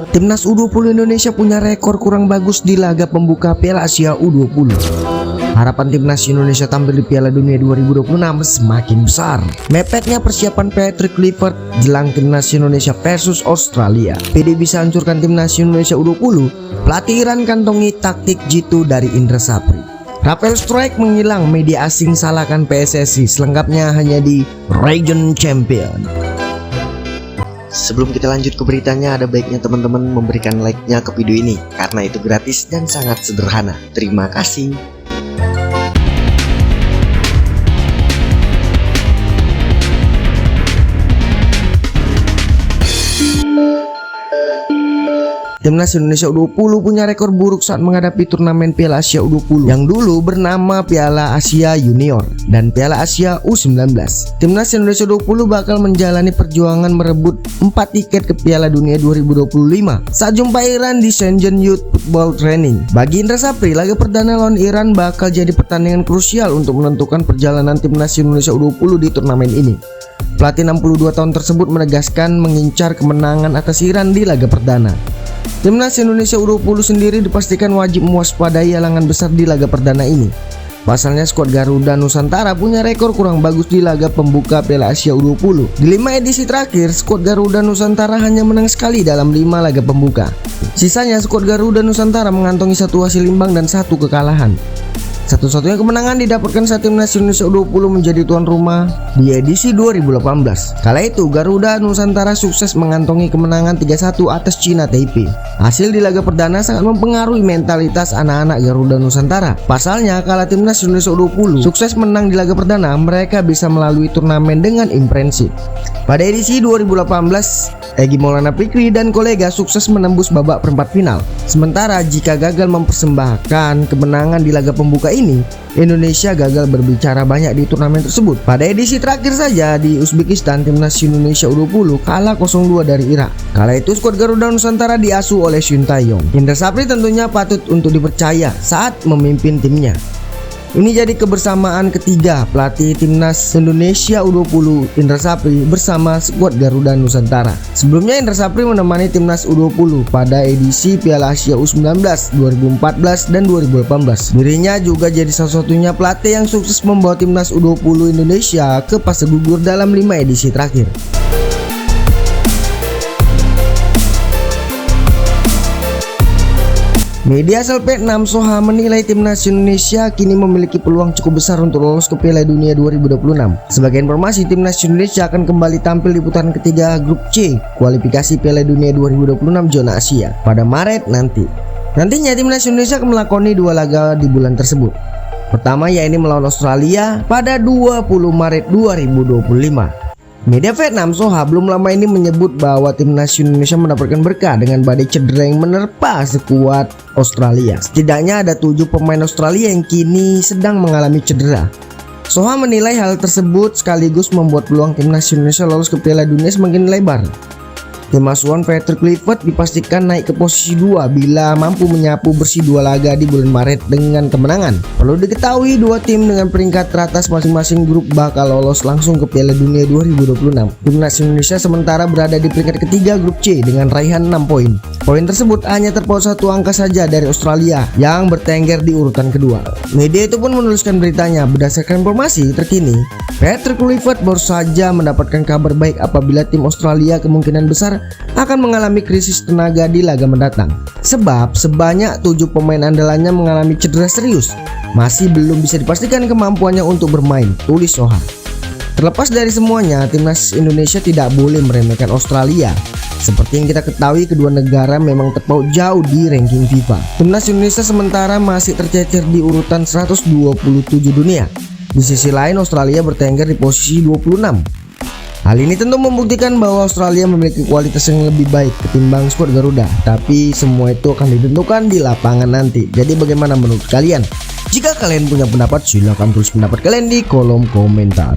Timnas U20 Indonesia punya rekor kurang bagus di laga pembuka Piala Asia U20. Harapan Timnas Indonesia tampil di Piala Dunia 2026 semakin besar. Mepetnya persiapan Patrick Kluivert jelang Timnas Indonesia versus Australia. PD bisa hancurkan Timnas Indonesia U20. Pelatih Iran kantongi taktik jitu dari Indra Sapri. Rafael Struijk menghilang, media asing salahkan PSSI. Selengkapnya hanya di Region Champion. Sebelum kita lanjut ke beritanya, ada baiknya teman-teman memberikan like-nya ke video ini karena itu gratis dan sangat sederhana. Terima kasih. Timnas Indonesia U20 punya rekor buruk saat menghadapi turnamen Piala Asia U20 yang dulu bernama Piala Asia Junior dan Piala Asia U19. Timnas Indonesia U20 bakal menjalani perjuangan merebut 4 tiket ke Piala Dunia 2025 saat jumpa Iran di Shenzhen Youth Football Training. Bagi Indra Sapri, laga perdana lawan Iran bakal jadi pertandingan krusial untuk menentukan perjalanan Timnas Indonesia U20 di turnamen ini. Pelatih 62 tahun tersebut menegaskan mengincar kemenangan atas Iran di laga perdana. Timnas Indonesia U20 sendiri dipastikan wajib mewaspadai halangan besar di laga perdana ini. Pasalnya skuad Garuda Nusantara punya rekor kurang bagus di laga pembuka Piala Asia U20. Di 5 edisi terakhir, skuad Garuda Nusantara hanya menang sekali dalam 5 laga pembuka. Sisanya skuad Garuda Nusantara mengantongi 1 hasil imbang dan 1 kekalahan. Satu-satunya kemenangan didapatkan saat Timnas Indonesia U20 menjadi tuan rumah di edisi 2018. Kala itu Garuda Nusantara sukses mengantongi kemenangan 3-1 atas China Taipei. Hasil di laga perdana sangat mempengaruhi mentalitas anak-anak Garuda Nusantara. Pasalnya kala Timnas Indonesia U20 sukses menang di laga perdana, mereka bisa melalui turnamen dengan imprensif. Pada edisi 2018, Egy Maulana Fikri dan kolega sukses menembus babak perempat final. Sementara jika gagal mempersembahkan kemenangan di laga pembuka ini, Indonesia gagal berbicara banyak di turnamen tersebut. Pada edisi terakhir saja di Uzbekistan, Timnas Indonesia U20 kalah 0-2 dari Irak. Kala itu skuad Garuda Nusantara diasuh oleh Shin Tae-yong. Indra Sapri tentunya patut untuk dipercaya saat memimpin timnya. Ini jadi kebersamaan ketiga pelatih Timnas Indonesia U20 Indra Sapri bersama skuad Garuda Nusantara. Sebelumnya Indra Sapri menemani Timnas U20 pada edisi Piala Asia U19 2014 dan 2018. Dirinya juga jadi satu-satunya pelatih yang sukses membawa Timnas U20 Indonesia ke fase gugur dalam 5 edisi terakhir. Media asal Vietnam Soha menilai Timnas Indonesia kini memiliki peluang cukup besar untuk lolos ke Piala Dunia 2026. Sebagai informasi, Timnas Indonesia akan kembali tampil di putaran ketiga Grup C kualifikasi Piala Dunia 2026 zona Asia pada Maret nanti. Nantinya Timnas Indonesia akan melakoni 2 laga di bulan tersebut. Pertama yaitu melawan Australia pada 20 Maret 2025. Media Vietnam Soha belum lama ini menyebut bahwa Timnas Indonesia mendapatkan berkah dengan badai cedera yang menerpa skuad Australia. Setidaknya ada 7 pemain Australia yang kini sedang mengalami cedera. Soha menilai hal tersebut sekaligus membuat peluang Timnas Indonesia lolos ke Piala Dunia semakin lebar. Tim asuhan Patrick Kluivert dipastikan naik ke posisi 2 bila mampu menyapu bersih 2 laga di bulan Maret dengan kemenangan. Perlu diketahui 2 tim dengan peringkat teratas masing-masing grup bakal lolos langsung ke Piala Dunia 2026. Timnas Indonesia sementara berada di peringkat ketiga grup C dengan raihan 6 poin. Poin tersebut hanya terpaut 1 angka saja dari Australia yang bertengger di urutan kedua. Media itu pun menuliskan beritanya, berdasarkan informasi terkini, Patrick Kluivert baru saja mendapatkan kabar baik apabila tim Australia kemungkinan besar akan mengalami krisis tenaga di laga mendatang. Sebab sebanyak 7 pemain andalannya mengalami cedera serius. Masih belum bisa dipastikan kemampuannya untuk bermain, tulis Soha. Terlepas dari semuanya, Timnas Indonesia tidak boleh meremehkan Australia. Seperti yang kita ketahui, kedua negara memang terpaut jauh di ranking FIFA. Timnas Indonesia sementara masih tercecer di urutan 127 dunia. Di sisi lain, Australia bertengger di posisi 26. Hal ini tentu membuktikan bahwa Australia memiliki kualitas yang lebih baik ketimbang skuad Garuda. Tapi semua itu akan ditentukan di lapangan nanti. Jadi bagaimana menurut kalian? Jika kalian punya pendapat, silahkan tulis pendapat kalian di kolom komentar.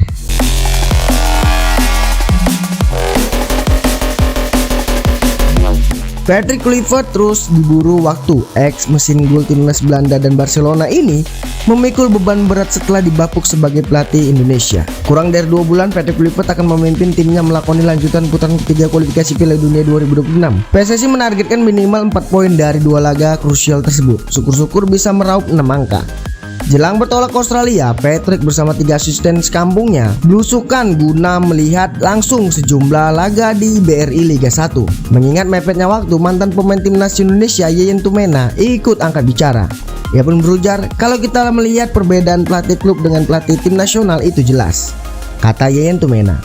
Patrick Kluivert terus diburu waktu. Ex mesin gol timnas Belanda dan Barcelona ini memikul beban berat setelah dibapuk sebagai pelatih Indonesia. Kurang dari 2 bulan Patrick Kluivert akan memimpin timnya melakoni lanjutan putaran ketiga kualifikasi Piala Dunia 2026. PSSI menargetkan minimal 4 poin dari 2 laga krusial tersebut. Syukur-syukur bisa meraup 6 angka. Jelang bertolak ke Australia, Patrick bersama 3 asisten sekampungnya belusukan guna melihat langsung sejumlah laga di BRI Liga 1. Mengingat mepetnya waktu, mantan pemain timnas Indonesia Yeyen Tumena ikut angkat bicara. Ia pun berujar, "Kalau kita melihat perbedaan pelatih klub dengan pelatih tim nasional itu jelas," kata Yeyen Tumena.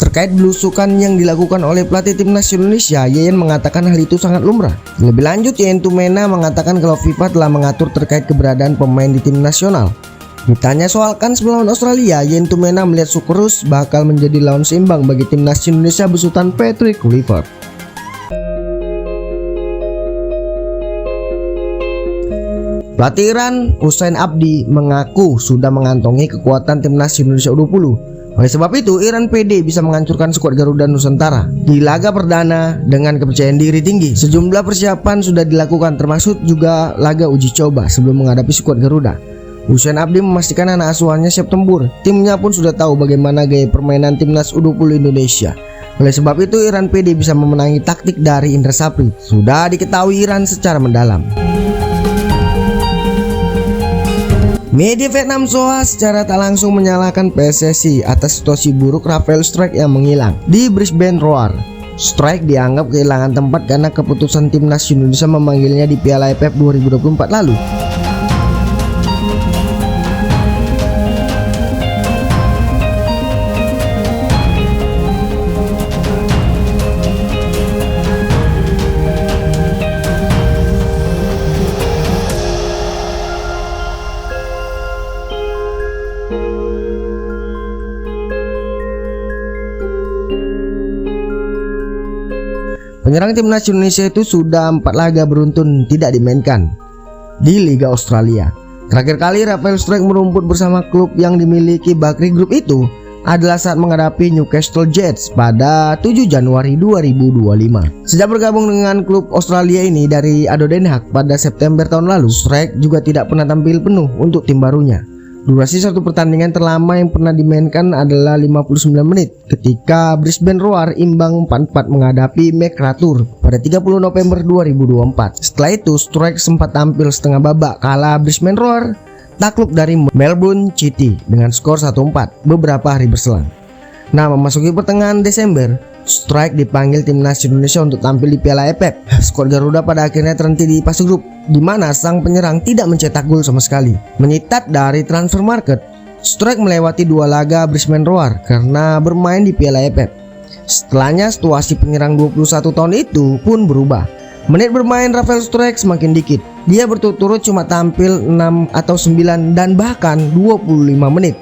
Terkait belusukan yang dilakukan oleh pelatih timnas Indonesia, Yeyen mengatakan hal itu sangat lumrah. Lebih lanjut, Yeyen Tumena mengatakan kalau FIFA telah mengatur terkait keberadaan pemain di tim nasional. Ditanya soal kans melawan Australia, Yeyen Tumena melihat Sukrus bakal menjadi lawan seimbang bagi timnas Indonesia besutan Patrick Kluivert. Pelatih Iran Hussein Abdi mengaku sudah mengantongi kekuatan timnas Indonesia U20. Oleh sebab itu, Iran pede bisa menghancurkan skuad Garuda Nusantara di laga perdana dengan kepercayaan diri tinggi. Sejumlah persiapan sudah dilakukan, termasuk juga laga uji coba sebelum menghadapi skuad Garuda. Hussein Abdi memastikan anak asuhannya siap tempur. Timnya pun sudah tahu bagaimana gaya permainan timnas U20 Indonesia. Oleh sebab itu, Iran pede bisa memenangi taktik dari Indra Sapri. Sudah diketahui Iran secara mendalam. Media Vietnam Soa secara tak langsung menyalahkan PSSI atas situasi buruk Rafael Strijk yang menghilang di Brisbane Roar. Strijk dianggap kehilangan tempat karena keputusan timnas Indonesia memanggilnya di Piala AFF 2024 lalu. Penyerang timnas Indonesia itu sudah 4 laga beruntun tidak dimainkan di Liga Australia. Terakhir kali Rafael Strijk merumput bersama klub yang dimiliki Bakri Group itu adalah saat menghadapi Newcastle Jets pada 7 Januari 2025. Sejak bergabung dengan klub Australia ini dari ADO Den Haag pada September tahun lalu, Strijk juga tidak pernah tampil penuh untuk tim barunya. Durasi satu pertandingan terlama yang pernah dimainkan adalah 59 menit ketika Brisbane Roar imbang 4-4 menghadapi McArthur pada 30 November 2024. Setelah itu, Strijk sempat tampil setengah babak kalah Brisbane Roar takluk dari Melbourne City dengan skor 1-4 beberapa hari berselang. Nah, memasuki pertengahan Desember, Strijk dipanggil timnas Indonesia untuk tampil di Piala AFF. Skuad Garuda pada akhirnya terhenti di fase grup, di mana sang penyerang tidak mencetak gol sama sekali. Menyitat dari transfer market, Strijk melewati 2 laga Brisbane Roar karena bermain di Piala AFF. Setelahnya, situasi penyerang 21 tahun itu pun berubah. Menit bermain Rafael Strijk semakin dikit. Dia berturut-turut cuma tampil 6 atau 9 dan bahkan 25 menit.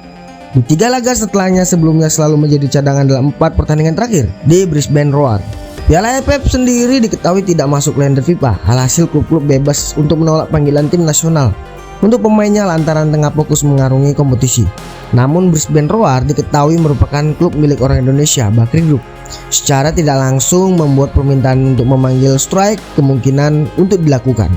Di 3 laga setelahnya sebelumnya selalu menjadi cadangan dalam 4 pertandingan terakhir di Brisbane Roar. Piala AFF sendiri diketahui tidak masuk kalender FIFA. Alhasil klub-klub bebas untuk menolak panggilan tim nasional untuk pemainnya lantaran tengah fokus mengarungi kompetisi. Namun Brisbane Roar diketahui merupakan klub milik orang Indonesia, Bakri Group. Secara tidak langsung membuat permintaan untuk memanggil Strijk kemungkinan untuk dilakukan.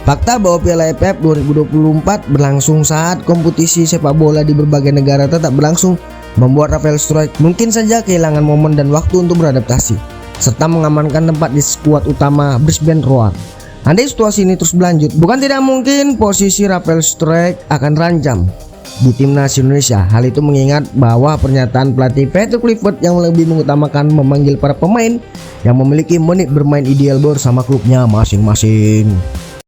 Fakta bahwa Piala AFF 2024 berlangsung saat kompetisi sepak bola di berbagai negara tetap berlangsung membuat Rafael Strijk mungkin saja kehilangan momen dan waktu untuk beradaptasi serta mengamankan tempat di skuad utama Brisbane Roar. Andai situasi ini terus berlanjut, bukan tidak mungkin posisi Rafael Strijk akan terancam di timnas Indonesia. Hal itu mengingat bahwa pernyataan pelatih Patrick Kluivert yang lebih mengutamakan memanggil para pemain yang memiliki menit bermain ideal bersama klubnya masing-masing.